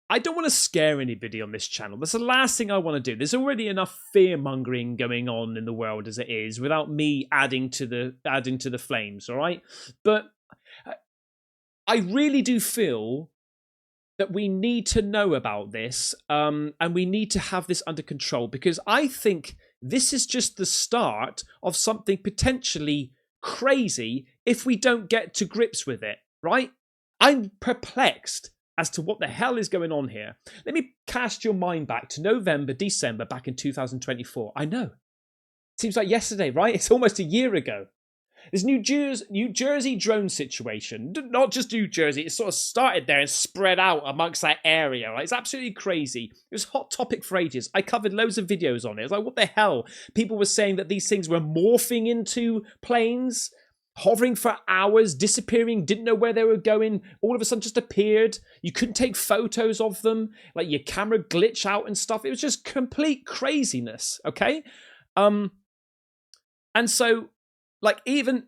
I don't want to scare anybody on this channel. That's the last thing I want to do. There's already enough fear-mongering going on in the world as it is without me adding to the flames, all right? But I really do feel that we need to know about this, and we need to have this under control, because I think this is just the start of something potentially crazy if we don't get to grips with it, right? I'm perplexed as to what the hell is going on here. Let me cast your mind back to November, December, back in 2024. I know. Seems like yesterday, right? It's almost a year ago. This New Jersey drone situation, not just New Jersey, it sort of started there and spread out amongst that area. Right? It's absolutely crazy. It was a hot topic for ages. I covered loads of videos on it. It was like, what the hell? People were saying that these things were morphing into planes, hovering for hours, disappearing, didn't know where they were going, all of a sudden just appeared. You couldn't take photos of them, like your camera glitch out and stuff. It was just complete craziness, okay? And so, like, even,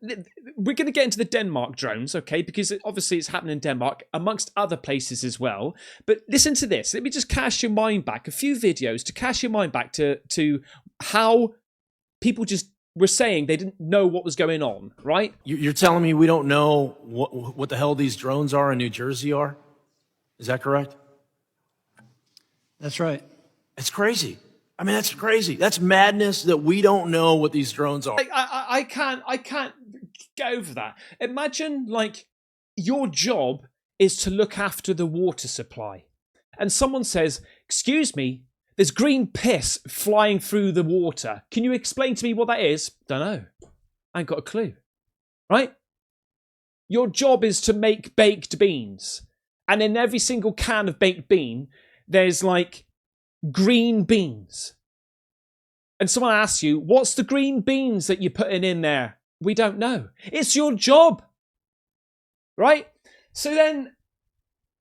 we're going to get into the Denmark drones, okay? Because obviously it's happening in Denmark, amongst other places as well. But listen to this. Let me just cast your mind back, a few videos to cast your mind back to how people just were saying they didn't know what was going on, right? You're telling me we don't know what the hell these drones are in New Jersey are? Is that correct? That's right. It's crazy. I mean, that's crazy. That's madness that we don't know what these drones are. I can't get over that. Imagine, like, your job is to look after the water supply, and someone says, "Excuse me, there's green piss flying through the water. Can you explain to me what that is?" Don't know. I ain't got a clue. Right? Your job is to make baked beans. And in every single can of baked bean, there's like green beans. And someone asks you, what's the green beans that you're putting in there? We don't know. It's your job. Right? So then,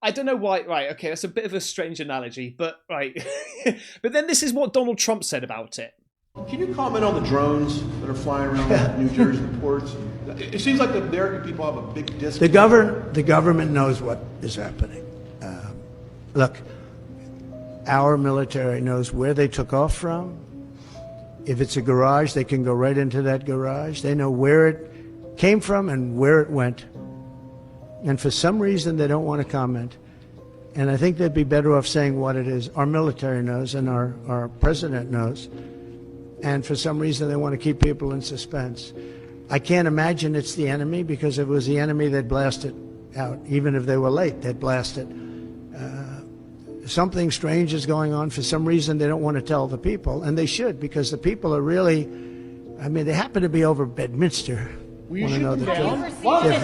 I don't know why, right, okay, that's a bit of a strange analogy, but right. But then this is what Donald Trump said about it. Can you comment on the drones that are flying around New Jersey ports? It seems like the American people have a big disconnect. The government knows what is happening. Look, our military knows where they took off from. If it's a garage, they can go right into that garage. They know where it came from and where it went. And for some reason, they don't want to comment. And I think they'd be better off saying what it is. Our military knows and our president knows. And for some reason, they want to keep people in suspense. I can't imagine it's the enemy, because if it was the enemy, they'd blast it out. Even if they were late, they'd blast it. Something strange is going on. For some reason, they don't want to tell the people. And they should, because the people are really, I mean, they happen to be over Bedminster. You should know they're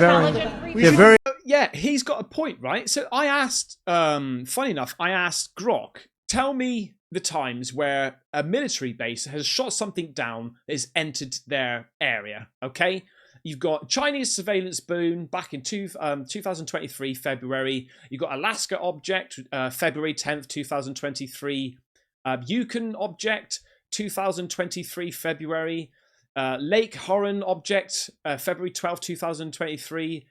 very yeah, he's got a point, right? So I asked, funny enough, I asked Grok, tell me the times where a military base has shot something down that has entered their area, okay? You've got Chinese surveillance balloon back in 2023, February. You've got Alaska object, February 10th, 2023. Yukon object, 2023, February. Lake Huron object, February 12th, 2023.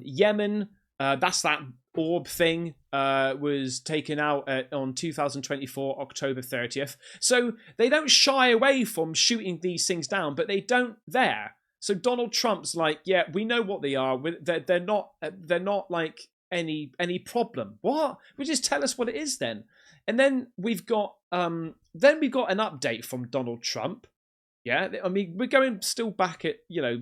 Yemen, that's that orb thing, was taken out on 2024, October 30th. So they don't shy away from shooting these things down, but they don't there. So Donald Trump's like, yeah, we know what they are. They're not like any problem. What? Well, just tell us what it is then. And then we've got an update from Donald Trump. Yeah, I mean, we're going still back at,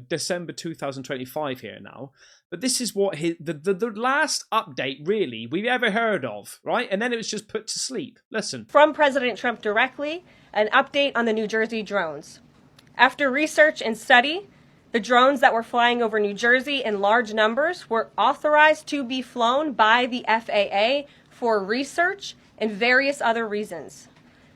December 2025 here now. But this is what the last update, really, we've ever heard of, right? And then it was just put to sleep. Listen. From President Trump directly, an update on the New Jersey drones. After research and study, the drones that were flying over New Jersey in large numbers were authorized to be flown by the FAA for research and various other reasons.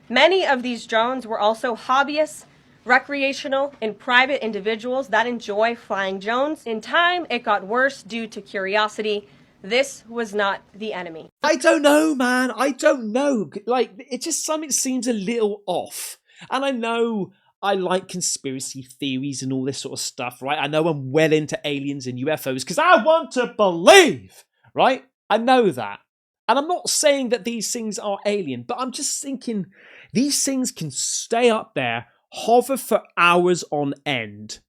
Many of these drones were also hobbyists, recreational, and private individuals that enjoy flying drones. In time, it got worse due to curiosity. This was not the enemy. I don't know, man. I don't know. Like, it just something seems a little off. And I know I like conspiracy theories and all this sort of stuff, right? I know I'm well into aliens and UFOs because I want to believe, right? I know that. And I'm not saying that these things are alien, but I'm just thinking these things can stay up there, hover for hours on end,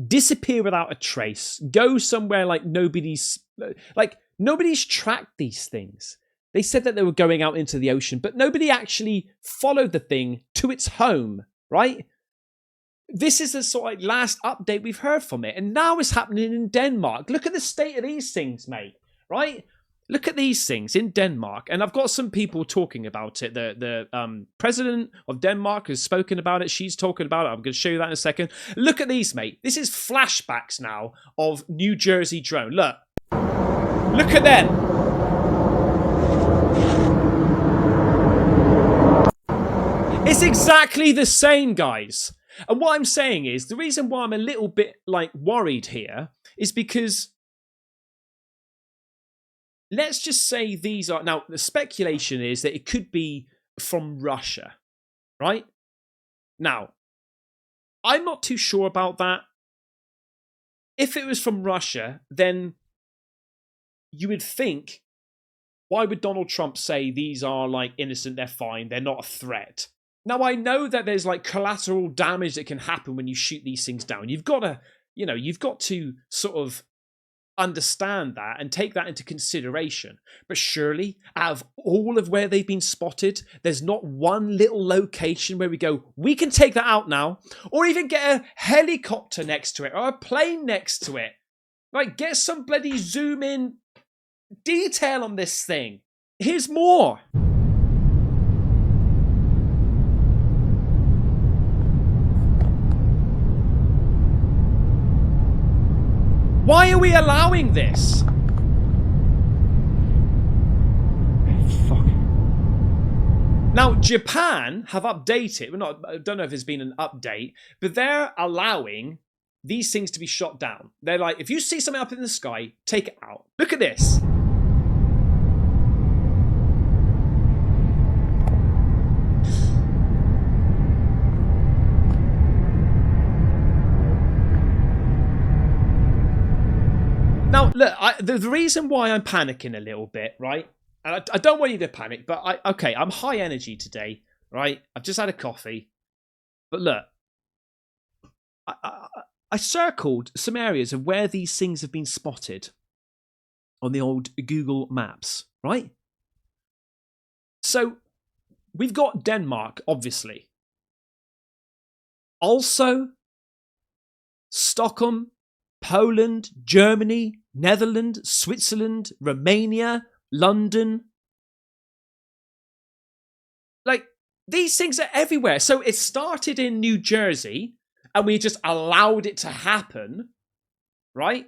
disappear without a trace, go somewhere like nobody's tracked these things. They said that they were going out into the ocean, but nobody actually followed the thing to its home, right? This is the sort of last update we've heard from it. And now it's happening in Denmark. Look at the state of these things, mate, right? Look at these things in Denmark. And I've got some people talking about it. The president of Denmark has spoken about it. She's talking about it. I'm going to show you that in a second. Look at these, mate. This is flashbacks now of New Jersey drone. Look. Look at them. It's exactly the same, guys. And what I'm saying is, the reason why I'm a little bit, like, worried here is because let's just say these are... Now, the speculation is that it could be from Russia, right? Now, I'm not too sure about that. If it was from Russia, then you would think, why would Donald Trump say these are, like, innocent, they're fine, they're not a threat? Now, I know that there's, like, collateral damage that can happen when you shoot these things down. You've got to, you've got to sort of understand that and take that into consideration. But surely, out of all of where they've been spotted, there's not one little location where we go, we can take that out now, or even get a helicopter next to it, or a plane next to it. Like, get some bloody zoom in detail on this thing. Here's more. Why are we allowing this? Fuck. Now, Japan have updated. I don't know if there's been an update, but they're allowing these things to be shot down. They're like, if you see something up in the sky, take it out. Look at this. Now, look, the reason why I'm panicking a little bit, right? And I don't want you to panic, but I'm high energy today, right? I've just had a coffee. But look, I circled some areas of where these things have been spotted on the old Google Maps, right? So we've got Denmark, obviously. Also, Stockholm, Poland, Germany, Netherlands, Switzerland, Romania, London. Like, these things are everywhere. So it started in New Jersey and we just allowed it to happen, right?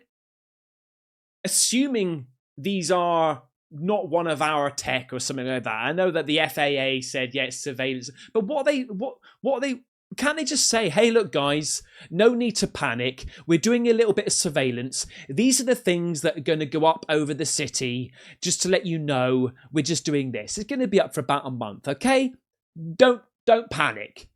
Assuming these are not one of our tech or something like that. I know that the FAA said, yeah, it's surveillance. But can't they just say, hey, look, guys, no need to panic. We're doing a little bit of surveillance. These are the things that are going to go up over the city. Just to let you know, we're just doing this. It's going to be up for about a month, okay? Don't panic.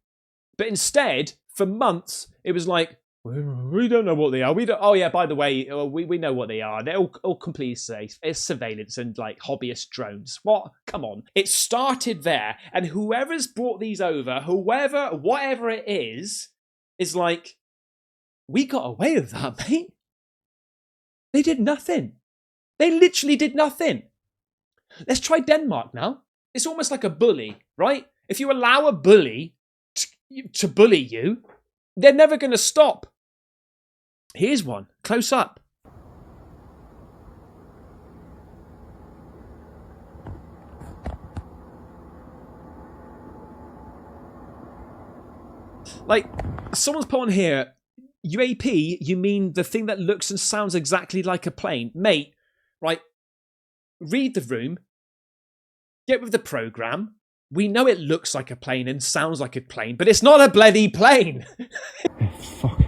But instead, for months, it was like, we don't know what they are. Oh yeah, by the way, we know what they are. They're all completely safe. It's surveillance and like hobbyist drones. What? Come on. It started there, and whoever's brought these over, whatever it is like, we got away with that, mate. They did nothing. They literally did nothing. Let's try Denmark now. It's almost like a bully, right? If you allow a bully to bully you, they're never going to stop. Here's one, close up. Like, someone's put on here, UAP, you mean the thing that looks and sounds exactly like a plane? Mate, right, read the room, get with the program. We know it looks like a plane and sounds like a plane, but it's not a bloody plane. Fuck.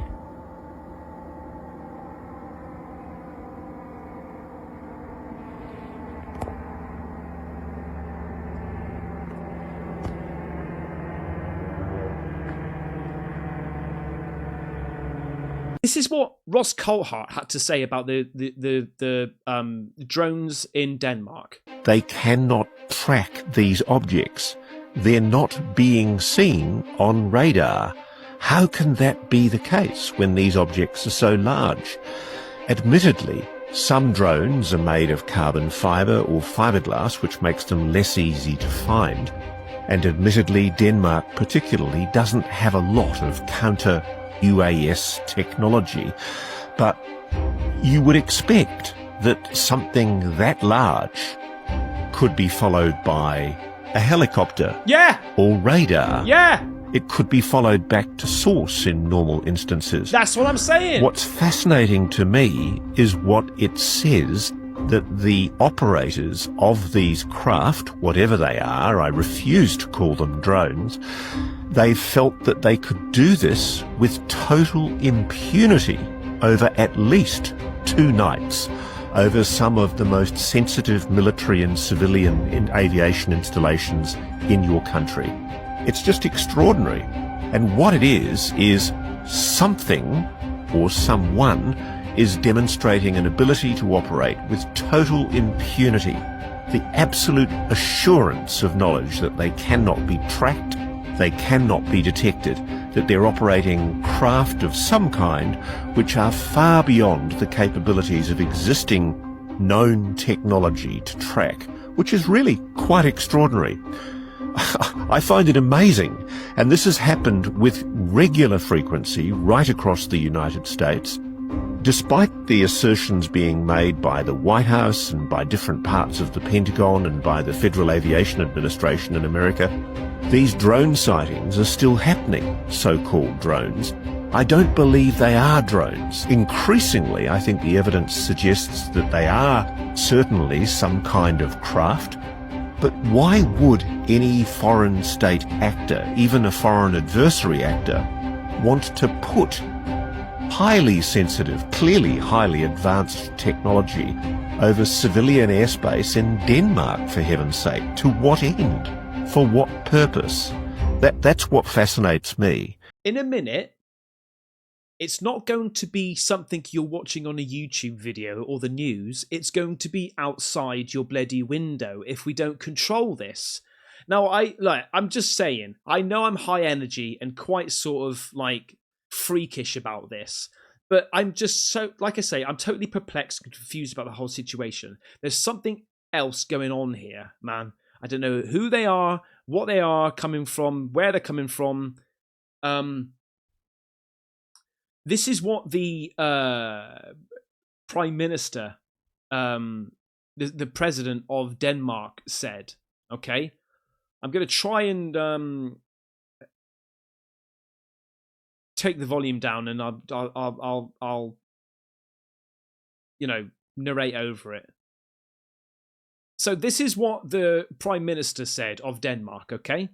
This is what Ross Coulthart had to say about the drones in Denmark. They cannot track these objects. They're not being seen on radar. How can that be the case when these objects are so large? Admittedly, some drones are made of carbon fibre or fiberglass, which makes them less easy to find. And admittedly, Denmark particularly doesn't have a lot of counter-UAS technology. But you would expect that something that large could be followed by a helicopter. Yeah! Or radar. Yeah! It could be followed back to source in normal instances. That's what I'm saying. What's fascinating to me is what it says that the operators of these craft, whatever they are, I refuse to call them drones, they felt that they could do this with total impunity over at least 2 nights, over some of the most sensitive military and civilian aviation installations in your country. It's just extraordinary. And what it is something or someone is demonstrating an ability to operate with total impunity, the absolute assurance of knowledge that they cannot be tracked, they cannot be detected, that they're operating craft of some kind which are far beyond the capabilities of existing known technology to track, which is really quite extraordinary. I find it amazing, and this has happened with regular frequency right across the United States. Despite the assertions being made by the White House and by different parts of the Pentagon and by the Federal Aviation Administration in America, these drone sightings are still happening, so-called drones. I don't believe they are drones. Increasingly, I think the evidence suggests that they are certainly some kind of craft. But why would any foreign state actor, even a foreign adversary actor, want to put highly sensitive, clearly highly advanced technology over civilian airspace in Denmark, for heaven's sake? To what end? For what purpose? That's what fascinates me. In a minute, it's not going to be something you're watching on a YouTube video or the news. It's going to be outside your bloody window if we don't control this. Now, I'm just saying, I know I'm high energy and quite sort of like freakish about this, but I'm just so, like I say, I'm totally perplexed and confused about the whole situation. There's something else going on here, man. I don't know who they are, what they are coming from, where they're coming from. This is what the Prime Minister, the President of Denmark said, okay? I'm going to try and take the volume down, and I'll narrate over it. So this is what the Prime Minister said of Denmark, okay?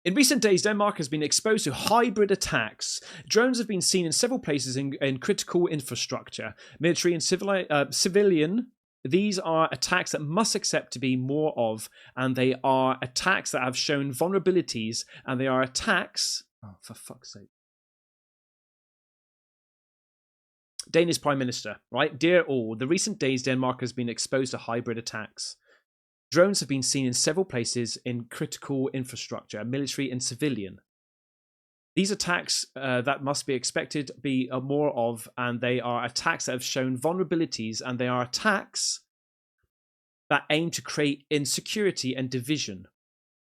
In recent days, Denmark has been exposed to hybrid attacks. Drones have been seen in several places in critical infrastructure, military and civilian. These are attacks that must accept to be more of, and they are attacks that have shown vulnerabilities, and they are attacks... Oh, for fuck's sake. Danish Prime Minister, right? Dear all, the recent days Denmark has been exposed to hybrid attacks. Drones have been seen in several places in critical infrastructure, military and civilian. These attacks that must be expected be more of, and they are attacks that have shown vulnerabilities, and they are attacks that aim to create insecurity and division.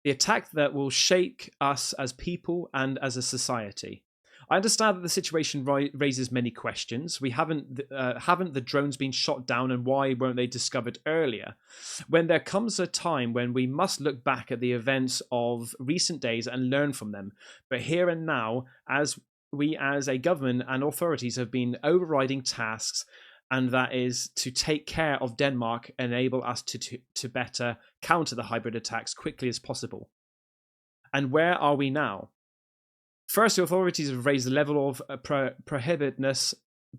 The attack that will shake us as people and as a society. I understand that the situation raises many questions. We haven't the drones been shot down, and why weren't they discovered earlier? When there comes a time when we must look back at the events of recent days and learn from them. But here and now, as we as a government and authorities have been overriding tasks, and that is to take care of Denmark, enable us to better counter the hybrid attacks quickly as possible. And where are we now? First, the authorities have raised the level of prohibitiveness,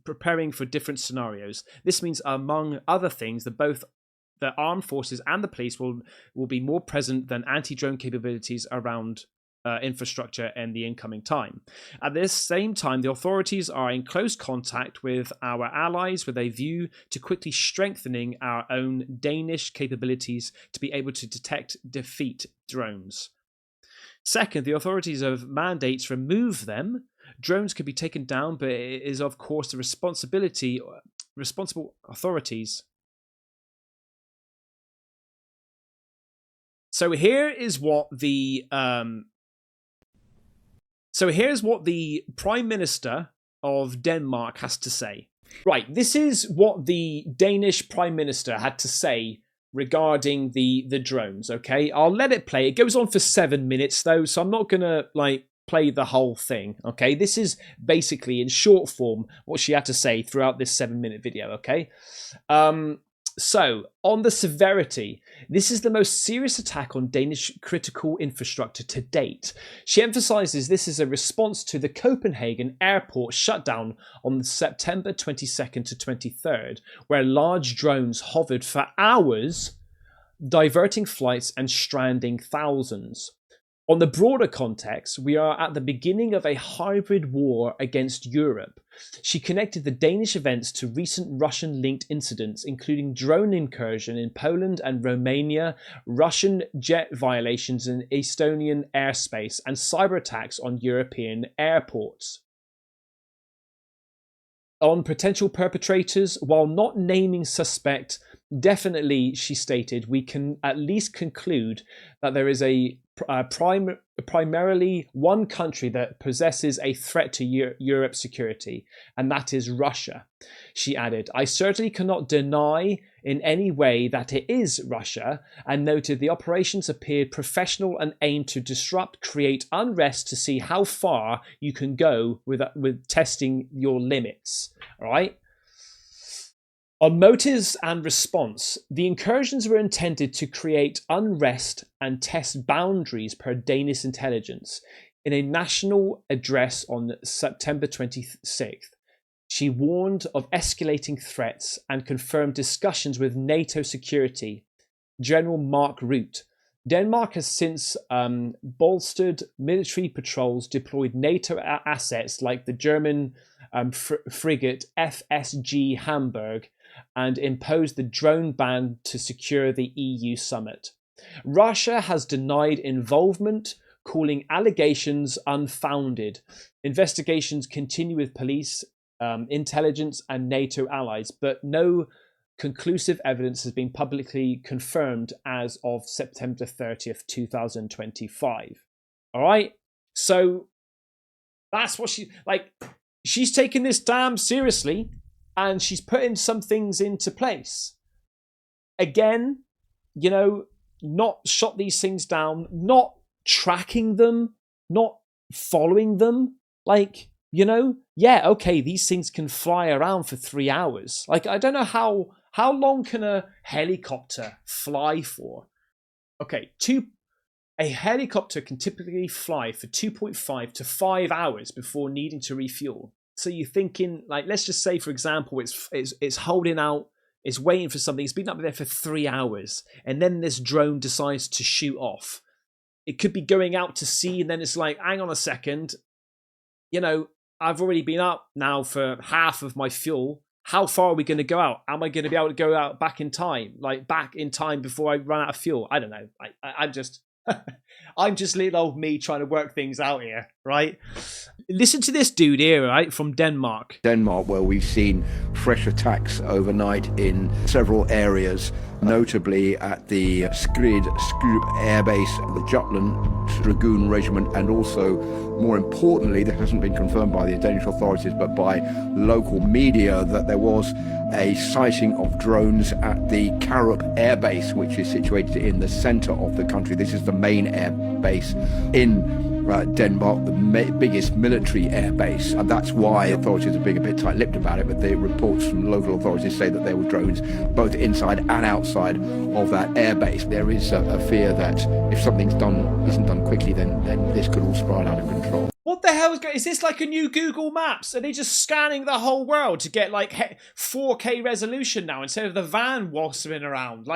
preparing for different scenarios. This means, among other things, that both the armed forces and the police will be more present than anti-drone capabilities around infrastructure in the incoming time. At this same time, the authorities are in close contact with our allies with a view to quickly strengthening our own Danish capabilities to be able to detect, defeat drones. Second, the authorities have mandates to remove them. Drones could be taken down, but it is, of course, the responsible authorities. So here's what the Prime Minister of Denmark has to say. Right, this is what the Danish Prime Minister had to say regarding the drones. Okay, I'll let it play. It goes on for 7 minutes though, so I'm not gonna play the whole thing. Okay, this is basically in short form what she had to say throughout this 7-minute video. Okay. So, on the severity, this is the most serious attack on Danish critical infrastructure to date. She emphasizes this is a response to the Copenhagen airport shutdown on September 22nd to 23rd, where large drones hovered for hours, diverting flights and stranding thousands. On the broader context, we are at the beginning of a hybrid war against Europe. She connected the Danish events to recent Russian-linked incidents, including drone incursion in Poland and Romania, Russian jet violations in Estonian airspace, and cyber attacks on European airports. On potential perpetrators, while not naming suspect, definitely, she stated, we can at least conclude that there is primarily one country that possesses a threat to Europe's security, and that is Russia. She added, I certainly cannot deny in any way that it is Russia, and noted the operations appeared professional and aimed to disrupt, create unrest to see how far you can go with testing your limits. All right. On motives and response, the incursions were intended to create unrest and test boundaries per Danish intelligence. In a national address on September 26th, she warned of escalating threats and confirmed discussions with NATO security General Mark Rutte. Denmark has since bolstered military patrols, deployed NATO assets like the German frigate FSG Hamburg, and imposed the drone ban to secure the EU summit. Russia has denied involvement, calling allegations unfounded. Investigations continue with police, intelligence, and NATO allies, but no conclusive evidence has been publicly confirmed as of September 30th, 2025. All right? So that's what she's taking this damn seriously. And she's putting some things into place. Again, not shot these things down, not tracking them, not following them. Yeah, okay, these things can fly around for 3 hours. I don't know how long can a helicopter fly for? Okay, a helicopter can typically fly for 2.5 to 5 hours before needing to refuel. So you're thinking, let's just say, for example, it's holding out, it's waiting for something, it's been up there for 3 hours, and then this drone decides to shoot off. It could be going out to sea, and then it's like, hang on a second, I've already been up now for half of my fuel. How far are we going to go out? Am I going to be able to go out back in time? Back in time before I run out of fuel? I don't know. I'm just... I'm just little old me trying to work things out here, right? Listen to this dude here, right, from Denmark. Denmark, where we've seen fresh attacks overnight in several areas, notably at the Skrid Air Base, the Jutland Dragoon Regiment, and also, more importantly, this hasn't been confirmed by the Danish authorities, but by local media, that there was a sighting of drones at the Karup Air Base, which is situated in the centre of the country. This is the main air base in Denmark, the biggest military air base, and that's why authorities are being a bit tight-lipped about it. But the reports from local authorities say that there were drones both inside and outside of that air base. There is a fear that if something's isn't done quickly, then this could all spiral out of control. What the hell is this like a new Google Maps? Are they just scanning the whole world to get 4K resolution now instead of the van wasping around?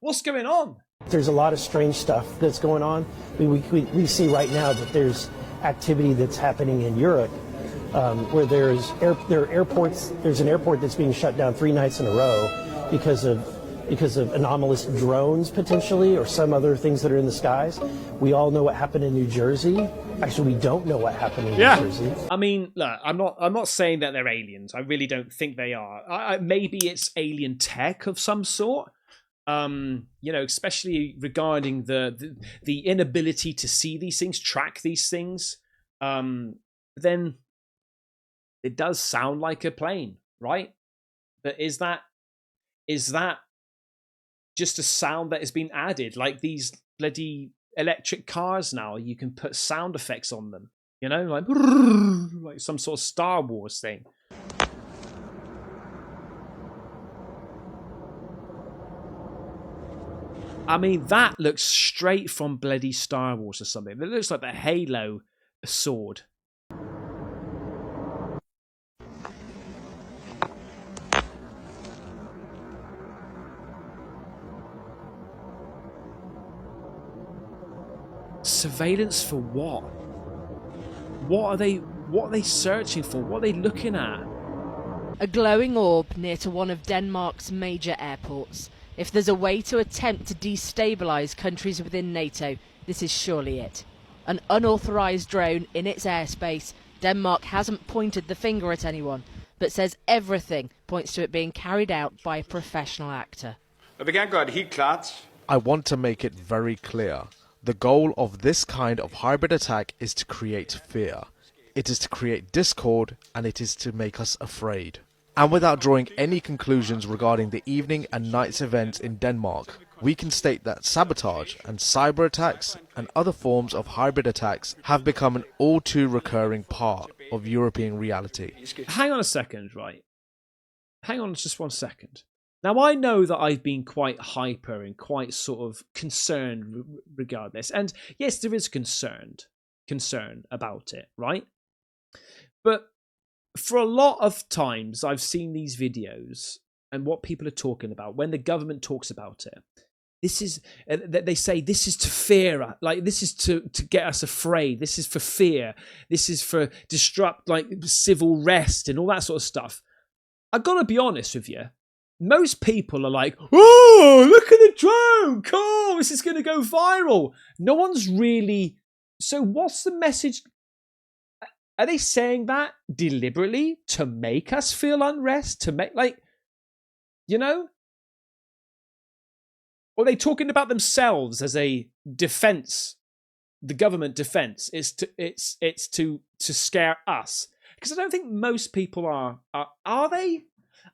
What's going on? There's a lot of strange stuff that's going on. We see right now that there's activity that's happening in Europe where there are airports. There's an airport that's being shut down 3 nights in a row because of anomalous drones potentially, or some other things that are in the skies. We all know what happened in New Jersey. Actually, we don't know what happened in New Jersey. I mean, look, I'm not saying that they're aliens. I really don't think they are. Maybe it's alien tech of some sort. Especially regarding the inability to see these things, track these things. Then it does sound like a plane, right? But is that just a sound that has been added? Like these bloody electric cars now, you can put sound effects on them, like some sort of Star Wars thing. I mean, that looks straight from bloody Star Wars or something. It looks like the Halo sword. Surveillance for what? What are they searching for? What are they looking at? A glowing orb near to one of Denmark's major airports. If there's a way to attempt to destabilise countries within NATO, this is surely it. An unauthorised drone in its airspace. Denmark hasn't pointed the finger at anyone, but says everything points to it being carried out by a professional actor. I want to make it very clear. The goal of this kind of hybrid attack is to create fear. It is to create discord, and it is to make us afraid. And without drawing any conclusions regarding the evening and night's events in Denmark, we can state that sabotage and cyber attacks and other forms of hybrid attacks have become an all too recurring part of European reality. Hang on a second, right? Hang on just 1 second. Now, I know that I've been quite hyper and quite sort of concerned regarding this. And yes, there is concern about it, right? But for a lot of times, I've seen these videos and what people are talking about when the government talks about it. This is, they say this is to fear, like this is to get us afraid. This is for fear. This is for disrupt, like civil rest and all that sort of stuff. I've got to be honest with you. Most people are like, oh, look at the drone. Cool. This is going to go viral. No one's really. So what's the message? Are they saying that deliberately to make us feel unrest? To make, like, Or are they talking about themselves as a defense? The government defense is to scare us. Because I don't think most people are they?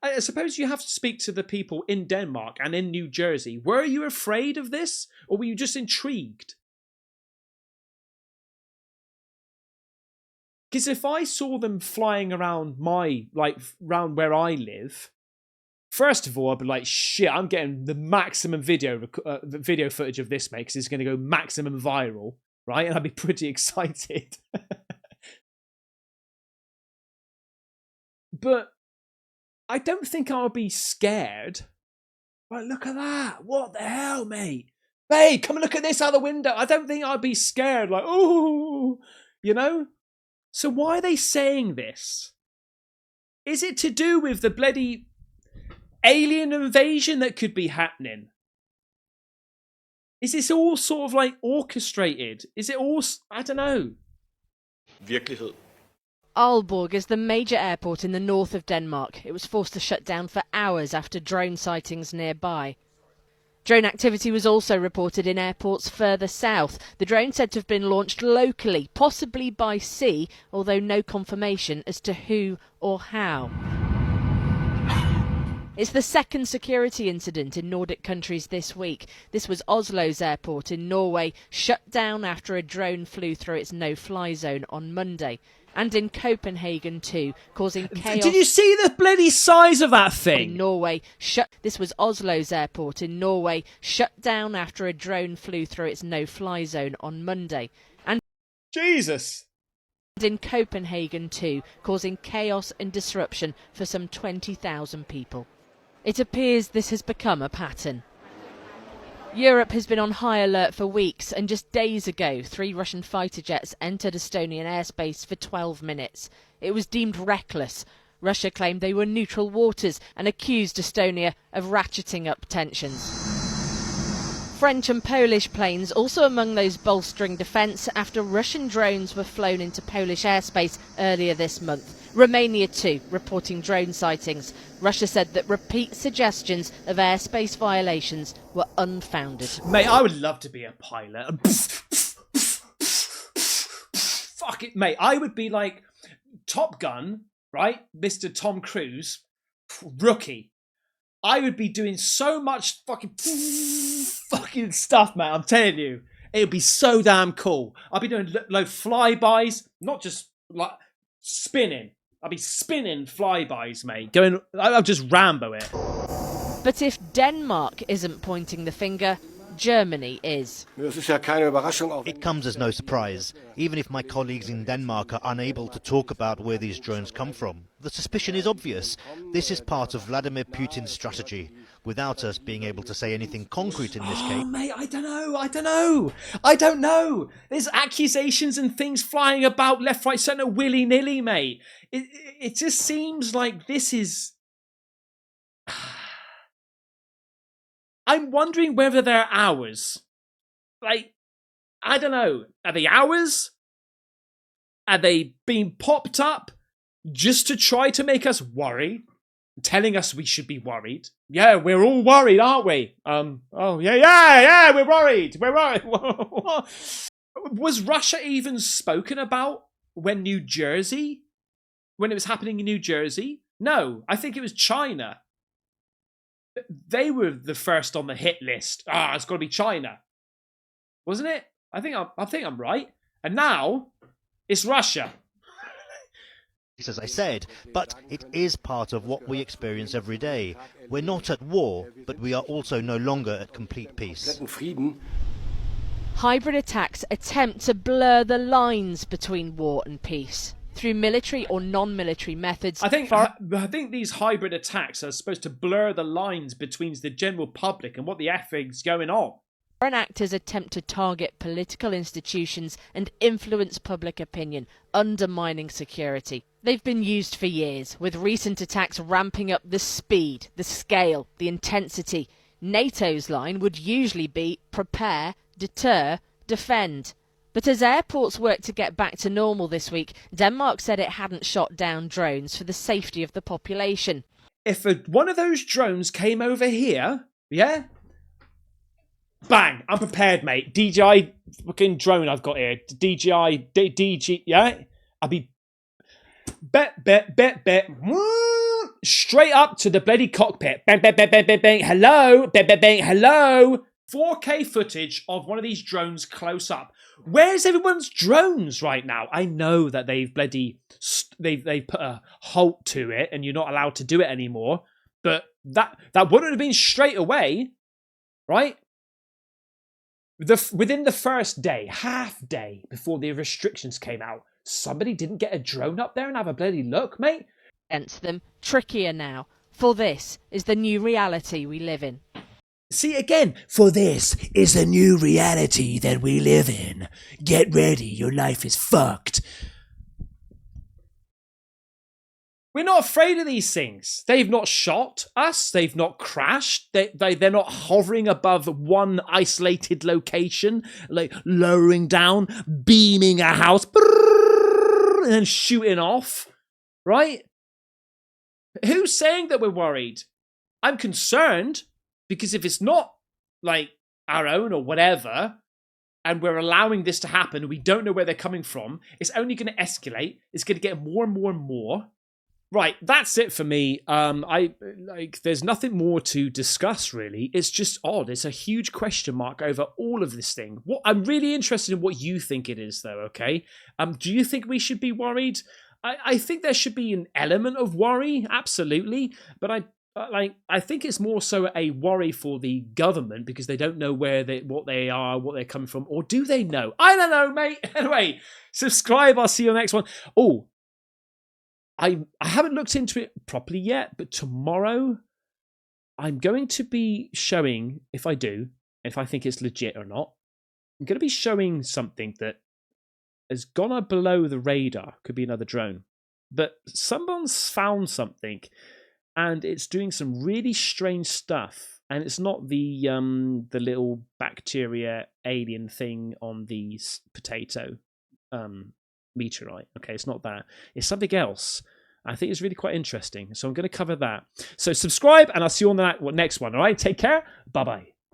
I suppose you have to speak to the people in Denmark and in New Jersey. Were you afraid of this, or were you just intrigued? Because if I saw them flying around around where I live, first of all, I'd be like, shit, I'm getting the maximum video footage of this, mate, because it's going to go maximum viral, right? And I'd be pretty excited. But I don't think I'll be scared. Like, look at that. What the hell, mate? Hey, come and look at this out the window. I don't think I'd be scared. Like, oh, So why are they saying this? Is it to do with the bloody alien invasion that could be happening? Is this all sort of like orchestrated? Is it all, I don't know. Virkelighed. Aalborg is the major airport in the north of Denmark. It was forced to shut down for hours after drone sightings nearby. Drone activity was also reported in airports further south. The drone said to have been launched locally, possibly by sea, although no confirmation as to who or how. It's the second security incident in Nordic countries this week. This was Oslo's airport in Norway, shut down after a drone flew through its no-fly zone on Monday. And in Copenhagen too, causing chaos. Did you see the bloody size of that thing? In Norway, This was Oslo's airport in Norway, shut down after a drone flew through its no-fly zone on Monday. And Jesus. And in Copenhagen too, causing chaos and disruption for some 20,000 people. It appears this has become a pattern. Europe has been on high alert for weeks, and just days ago, 3 Russian fighter jets entered Estonian airspace for 12 minutes. It was deemed reckless. Russia claimed they were neutral waters and accused Estonia of ratcheting up tensions. French and Polish planes also among those bolstering defence after Russian drones were flown into Polish airspace earlier this month. Romania too, reporting drone sightings. Russia said that repeat suggestions of airspace violations were unfounded. Mate, I would love to be a pilot. Fuck it, mate. I would be like Top Gun, right? Mr. Tom Cruise, rookie. I would be doing so much fucking stuff, man. I'm telling you. It would be so damn cool. I'd be doing low flybys, not just like spinning. I'd be spinning flybys, mate. I'll just Rambo it. But if Denmark isn't pointing the finger, Germany is. It comes as no surprise, even if my colleagues in Denmark are unable to talk about where these drones come from. The suspicion is obvious. This is part of Vladimir Putin's strategy, without us being able to say anything concrete in this case. Oh, mate, I don't know. There's accusations and things flying about left, right, centre, willy-nilly, mate. It just seems like this is... I'm wondering whether they're ours. Like, I don't know. Are they ours? Are they being popped up just to try to make us worry? Telling us we should be worried? Yeah, we're all worried, aren't we? Oh, yeah, we're worried. We're worried. Was Russia even spoken about when it was happening in New Jersey? No, I think it was China. They were the first on the hit list. It's got to be China, wasn't it? I think I'm right. And now it's Russia. As I said, but it is part of what we experience every day. We're not at war, but we are also no longer at complete peace. Hybrid attacks attempt to blur the lines between war and peace through military or non-military methods. I think these hybrid attacks are supposed to blur the lines between the general public and what the F is going on. Foreign actors attempt to target political institutions and influence public opinion, undermining security. They've been used for years, with recent attacks ramping up the speed, the scale, the intensity. NATO's line would usually be prepare, deter, defend. But as airports work to get back to normal this week, Denmark said it hadn't shot down drones for the safety of the population. If one of those drones came over here, yeah? Bang! I'm prepared, mate. DJI fucking drone I've got here. DJI, DG, yeah? I'll be... Bet. Straight up to the bloody cockpit. Bang, bang, bang, bang, bang, bang. Hello? Bang, bang, bang. Hello? 4K footage of one of these drones close up. Where's everyone's drones right now? I know that they've they've put a halt to it and you're not allowed to do it anymore. But that wouldn't have been straight away, right? Within the first day, half day before the restrictions came out, somebody didn't get a drone up there and have a bloody look, mate. Against them, trickier now, for this is the new reality we live in. See, again, for this is the new reality that we live in. Get ready, your life is fucked. We're not afraid of these things. They've not shot us. They've not crashed. They're not hovering above one isolated location, like lowering down, beaming a house, and then shooting off, right? Who's saying that we're worried? I'm concerned. Because if it's not, like, our own or whatever, and we're allowing this to happen, we don't know where they're coming from, it's only going to escalate. It's going to get more and more and more. Right, that's it for me. There's nothing more to discuss, really. It's just odd. It's a huge question mark over all of this thing. I'm really interested in what you think it is, though, okay? Do you think we should be worried? I think there should be an element of worry, absolutely, but I think it's more so a worry for the government because they don't know what they are, what they're coming from, or do they know? I don't know, mate. Anyway, subscribe. I'll see you on the next one. Oh, I haven't looked into it properly yet, but tomorrow I'm going to be showing, if I do, if I think it's legit or not. I'm going to be showing something that has gone up below the radar. Could be another drone. But someone's found something, and it's doing some really strange stuff. And it's not the little bacteria alien thing on the potato meteorite. Okay, it's not that. It's something else. I think it's really quite interesting. So I'm going to cover that. So subscribe, and I'll see you on the next one. All right, take care. Bye-bye.